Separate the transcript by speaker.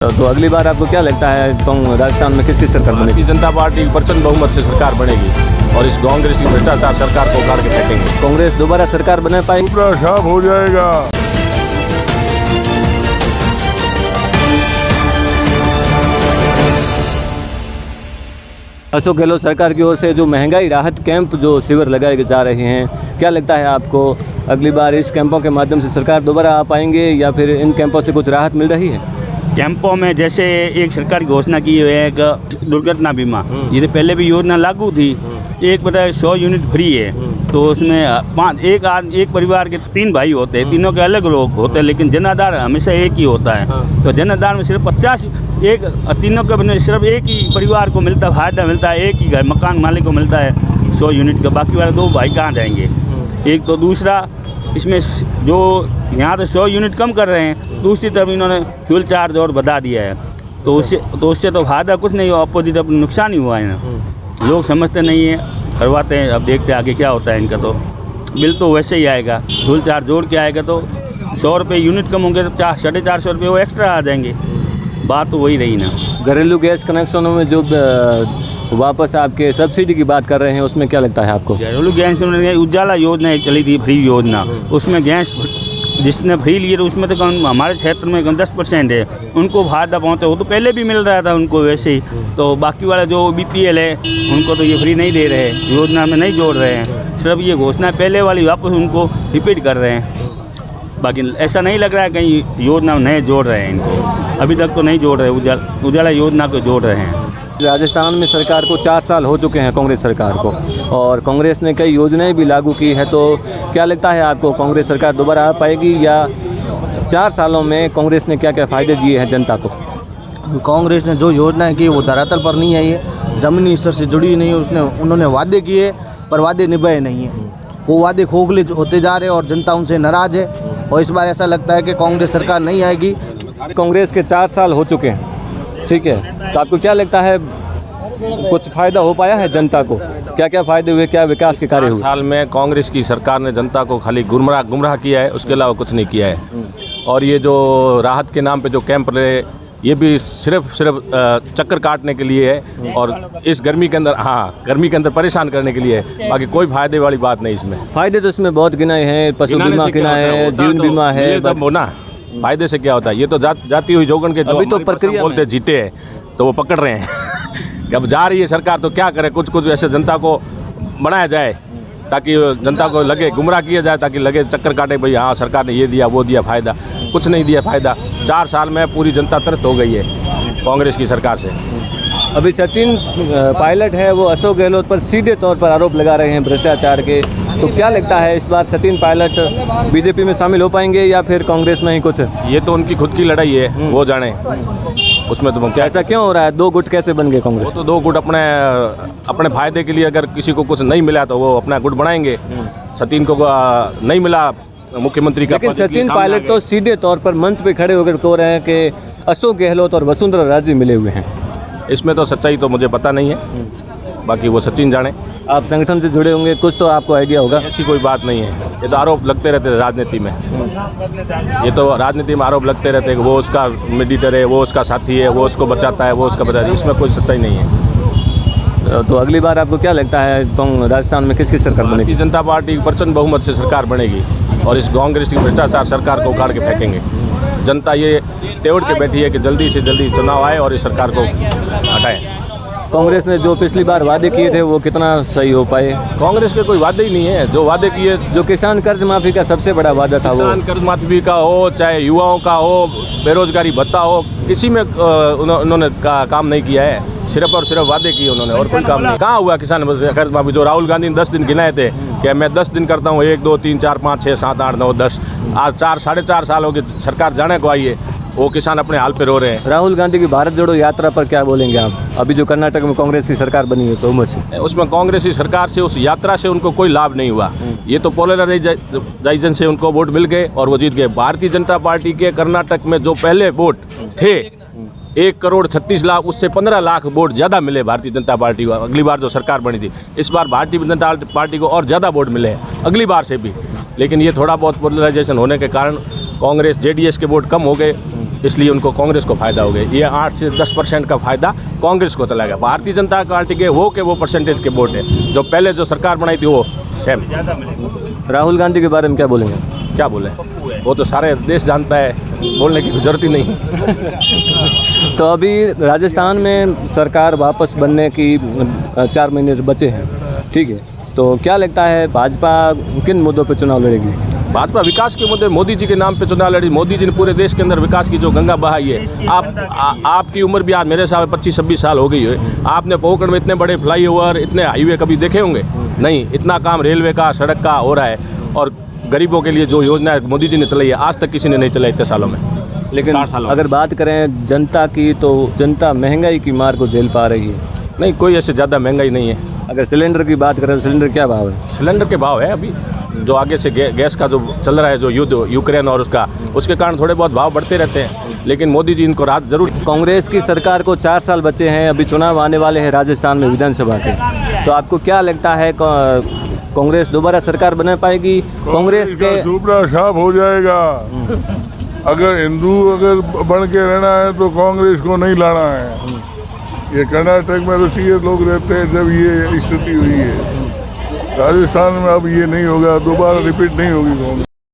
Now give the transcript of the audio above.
Speaker 1: तो अगली बार आपको क्या लगता है राजस्थान में किसकी सरकार बनेगी?
Speaker 2: भारतीय जनता पार्टी प्रचंड बहुमत से सरकार बनेगी और इस कांग्रेस की भ्रष्टाचार सरकार को उखाड़ के फेंकेंगे।
Speaker 1: कांग्रेस दोबारा सरकार बना पाएगी?
Speaker 3: पूरा साफ हो जाएगा।
Speaker 1: अशोक गहलोत सरकार की ओर से जो महंगाई राहत कैंप जो शिविर लगाए जा रहे हैं, क्या लगता है आपको अगली बार इस कैंपों के माध्यम से सरकार दोबारा आ पाएंगे या फिर इन कैंपों से कुछ राहत मिल रही है?
Speaker 4: कैंपों में जैसे एक सरकार की घोषणा की है एक दुर्घटना बीमा, ये तो पहले भी योजना लागू थी। एक पता है 100 यूनिट फ्री है, तो उसमें एक परिवार के 3 भाई होते हैं, तीनों के अलग लोग होते हैं, लेकिन जन आधार हमेशा एक ही होता है। तो जन आधार में सिर्फ 50 तीनों के सिर्फ एक ही परिवार को मिलता फायदा मिलता है, एक ही घर मकान मालिक को मिलता है 100 यूनिट का। बाकी वाले 2 भाई कहाँ जाएंगे? एक तो दूसरा इसमें जो यहाँ तो 100 यूनिट कम कर रहे हैं, दूसरी तरफ इन्होंने फ्यूल चार्ज और बढ़ा दिया है, तो उससे तो फायदा कुछ नहीं हुआ, अपोजिट अपना नुकसान ही हुआ है ना। लोग समझते नहीं है, करवाते हैं, अब देखते हैं आगे क्या होता है इनका। तो बिल तो वैसे ही आएगा, फ्यूल चार्ज जोड़ के आएगा, तो 100 रुपये यूनिट कम होंगे तो 450 रुपये वो एक्स्ट्रा आ जाएंगे। बात तो वही रही ना।
Speaker 1: घरेलू गैस कनेक्शनों में जो वापस आपके सब्सिडी की बात कर रहे हैं, उसमें क्या लगता है आपको?
Speaker 4: घरेलू गैस उजाला योजना चली थी, फ्री योजना, उसमें गैस जिसने फ्री लिए तो उसमें तो कम हमारे क्षेत्र में कम 10% है, उनको फायदा पहुँचे। वो तो पहले भी मिल रहा था उनको वैसे ही, तो बाकी वाले जो BPL है उनको तो ये फ्री नहीं दे रहे, योजना में नहीं जोड़ रहे हैं, सिर्फ ये घोषणा पहले वाली वापस उनको रिपीट कर रहे हैं। बाकी ऐसा नहीं लग रहा है कहीं योजना नए जोड़ रहे हैं इनको, अभी तक तो नहीं जोड़ रहे, उजाला योजना को जोड़ रहे हैं।
Speaker 1: राजस्थान में सरकार को 4 साल हो चुके हैं, कांग्रेस सरकार को, और कांग्रेस ने कई योजनाएं भी लागू की है, तो क्या लगता है आपको कांग्रेस सरकार दोबारा आ पाएगी या 4 सालों में कांग्रेस ने क्या क्या फ़ायदे दिए हैं जनता को?
Speaker 5: कांग्रेस ने जो योजनाएं की वो धरातल पर नहीं आई है, ज़मीनी स्तर से जुड़ी नहीं है। उन्होंने वादे किए पर वादे निभाए नहीं हैं, वो वादे खोखले होते जा रहे हैं और जनता उनसे नाराज़ है। और इस बार ऐसा लगता है कि कांग्रेस सरकार नहीं आएगी।
Speaker 1: कांग्रेस के 4 साल हो चुके हैं, ठीक है, तो आपको क्या लगता है कुछ फ़ायदा हो पाया है जनता को? क्या क्या फ़ायदे हुए, क्या विकास के कार्य हुए?
Speaker 2: साल में कांग्रेस की सरकार ने जनता को खाली गुमराह किया है, उसके अलावा कुछ नहीं किया है। और ये जो राहत के नाम पे जो कैंप रहे, ये भी सिर्फ चक्कर काटने के लिए है और इस गर्मी के अंदर परेशान करने के लिए है। बाकी कोई फायदे वाली बात नहीं इसमें।
Speaker 1: फायदे तो इसमें बहुत गिनाए हैं, पशु बीमा गिनाए है, जीवन बीमा है।
Speaker 2: होना फायदे से क्या होता है? ये तो जाती हुई जोगन के
Speaker 1: अभी तो प्रक्रिया
Speaker 2: बोलते जीते हैं, तो वो पकड़ रहे हैं कि अब जा रही है सरकार तो क्या करे, कुछ ऐसे जनता को बनाया जाए ताकि जनता को लगे, गुमराह किया जाए ताकि लगे चक्कर काटे, भाई हाँ सरकार ने ये दिया वो दिया, फायदा कुछ नहीं दिया। फायदा 4 साल में पूरी जनता त्रस्त हो गई है कांग्रेस की सरकार से।
Speaker 1: अभी सचिन पायलट है, वो अशोक गहलोत पर सीधे तौर पर आरोप लगा रहे हैं भ्रष्टाचार के, तो क्या लगता है इस बार सचिन पायलट बीजेपी में शामिल हो पाएंगे या फिर कांग्रेस में ही कुछ?
Speaker 2: ये तो उनकी खुद की लड़ाई है, वो जाने उसमें। तो क्या
Speaker 1: ऐसा क्यों हो रहा है? 2 गुट कैसे बन गए कांग्रेस?
Speaker 2: वो तो 2 गुट अपने फायदे के लिए, अगर किसी को कुछ नहीं मिला तो वो अपना गुट बनाएंगे। सचिन को नहीं मिला मुख्यमंत्री का,
Speaker 1: लेकिन सचिन पायलट तो सीधे तौर पर मंच पे खड़े होकर कह रहे हैं कि अशोक गहलोत और वसुंधरा राजे मिले हुए हैं।
Speaker 2: इसमें तो सच्चाई तो मुझे पता नहीं है, बाकी वो सचिन जाने।
Speaker 1: आप संगठन से जुड़े होंगे, कुछ तो आपको आइडिया होगा।
Speaker 2: ऐसी कोई बात नहीं है, ये तो आरोप लगते रहते हैं राजनीति में। ये तो राजनीति में आरोप लगते रहते हैं कि वो उसका मेडिटर है, वो उसका साथी है, वो उसको बचाता है, वो उसका बचाता है, इसमें कोई सच्चाई नहीं है।
Speaker 1: तो अगली बार आपको क्या लगता है राजस्थान में किसकी सरकार बनेगी?
Speaker 2: भारतीय जनता पार्टी प्रचंड बहुमत से सरकार बनेगी और इस कांग्रेस की भ्रष्टाचार सरकार को उखाड़ के फेंकेंगे। जनता ये तेवड़ के बैठी है कि जल्दी से जल्दी चुनाव आए और इस सरकार को हटाएं।
Speaker 1: कांग्रेस ने जो पिछली बार वादे किए थे वो कितना सही हो पाए?
Speaker 2: कांग्रेस के कोई वादे ही नहीं है। जो वादे किए,
Speaker 1: जो किसान कर्ज माफी का सबसे बड़ा वादा था,
Speaker 2: किसान कर्ज माफी का हो, चाहे युवाओं का हो, बेरोजगारी भत्ता हो, किसी में उन्होंने काम नहीं किया है। सिर्फ और सिर्फ वादे किए उन्होंने और कोई काम नहीं। कहाँ हुआ किसान कर्ज माफी? जो राहुल गांधी ने 10 दिन गिनाए थे कि मैं 10 दिन करता हूँ, 1 2 3 4 5 6 7 8 9 10, आज 4-4.5 सालों की सरकार जाने को आई है, वो किसान अपने हाल पे रो रहे हैं।
Speaker 1: राहुल गांधी की भारत जोड़ो यात्रा पर क्या बोलेंगे आप? अभी जो कर्नाटक में कांग्रेस की सरकार बनी है बहुमत से,
Speaker 2: उसमें कांग्रेस की सरकार से, उस यात्रा से उनको कोई लाभ नहीं हुआ। ये तो पोलराइजेशन से उनको वोट मिल गए और वो जीत गए। भारतीय जनता पार्टी के कर्नाटक में जो पहले वोट थे 1,36,00,000, उससे 15 लाख वोट ज़्यादा मिले भारतीय जनता पार्टी को। अगली बार जो सरकार बनी थी, इस बार भारतीय जनता पार्टी को और ज़्यादा वोट मिले हैं अगली बार से भी। लेकिन ये थोड़ा बहुत पोलराइजेशन होने के कारण कांग्रेस JDS के वोट कम हो गए इसलिए उनको कांग्रेस को फ़ायदा हो गया। ये 8 से 10% का फ़ायदा कांग्रेस को चला गया। भारतीय जनता पार्टी के वो परसेंटेज के वोट है, जो पहले जो सरकार बनाई थी वो सेम।
Speaker 1: राहुल गांधी के बारे में क्या बोलेंगे?
Speaker 2: क्या बोले, वो तो सारे देश जानता है, बोलने की जरूरत ही नहीं।
Speaker 1: तो अभी राजस्थान में सरकार वापस बनने की 4 महीने बचे हैं, ठीक है, तो क्या लगता है भाजपा किन मुद्दों पर चुनाव लड़ेगी?
Speaker 2: भाजपा विकास के मुद्दे, मोदी जी के नाम पे चुनाव लड़ी। मोदी जी ने पूरे देश के अंदर विकास की जो गंगा बहाई है। आपकी उम्र भी आज मेरे साथ 25-26 साल हो गई है। आपने पोखरण में इतने बड़े फ्लाईओवर, इतने हाईवे कभी देखे होंगे? नहीं। इतना काम रेलवे का, सड़क का हो रहा है, और गरीबों के लिए जो योजना है मोदी जी ने चलाई है, आज तक किसी ने नहीं चलाई इतने सालों में।
Speaker 1: लेकिन
Speaker 2: 60 सालों में।
Speaker 1: अगर बात करें जनता की, तो जनता महंगाई की मार को झेल पा रही है।
Speaker 2: नहीं, कोई ऐसे ज़्यादा महंगाई नहीं है।
Speaker 1: अगर सिलेंडर की बात करें तो सिलेंडर क्या भाव है?
Speaker 2: सिलेंडर के भाव है अभी जो आगे से गैस का जो चल रहा है, जो युद्ध यूक्रेन और उसके कारण थोड़े बहुत भाव बढ़ते रहते हैं, लेकिन मोदी जी इनको राहत जरूर।
Speaker 1: कांग्रेस की सरकार को 4 साल बचे हैं, अभी चुनाव आने वाले हैं राजस्थान में विधानसभा के, तो आपको क्या लगता है कांग्रेस दोबारा सरकार बना पाएगी? कांग्रेस के
Speaker 3: सुपड़ा साफ हो जाएगा। अगर हिंदू बन के रहना है तो कांग्रेस को नहीं लाना है। ये कर्नाटक में तो 30 लोग रहते हैं जब ये स्थिति हुई है। राजस्थान में अब ये नहीं होगा, दोबारा रिपीट नहीं होगी कांग्रेस।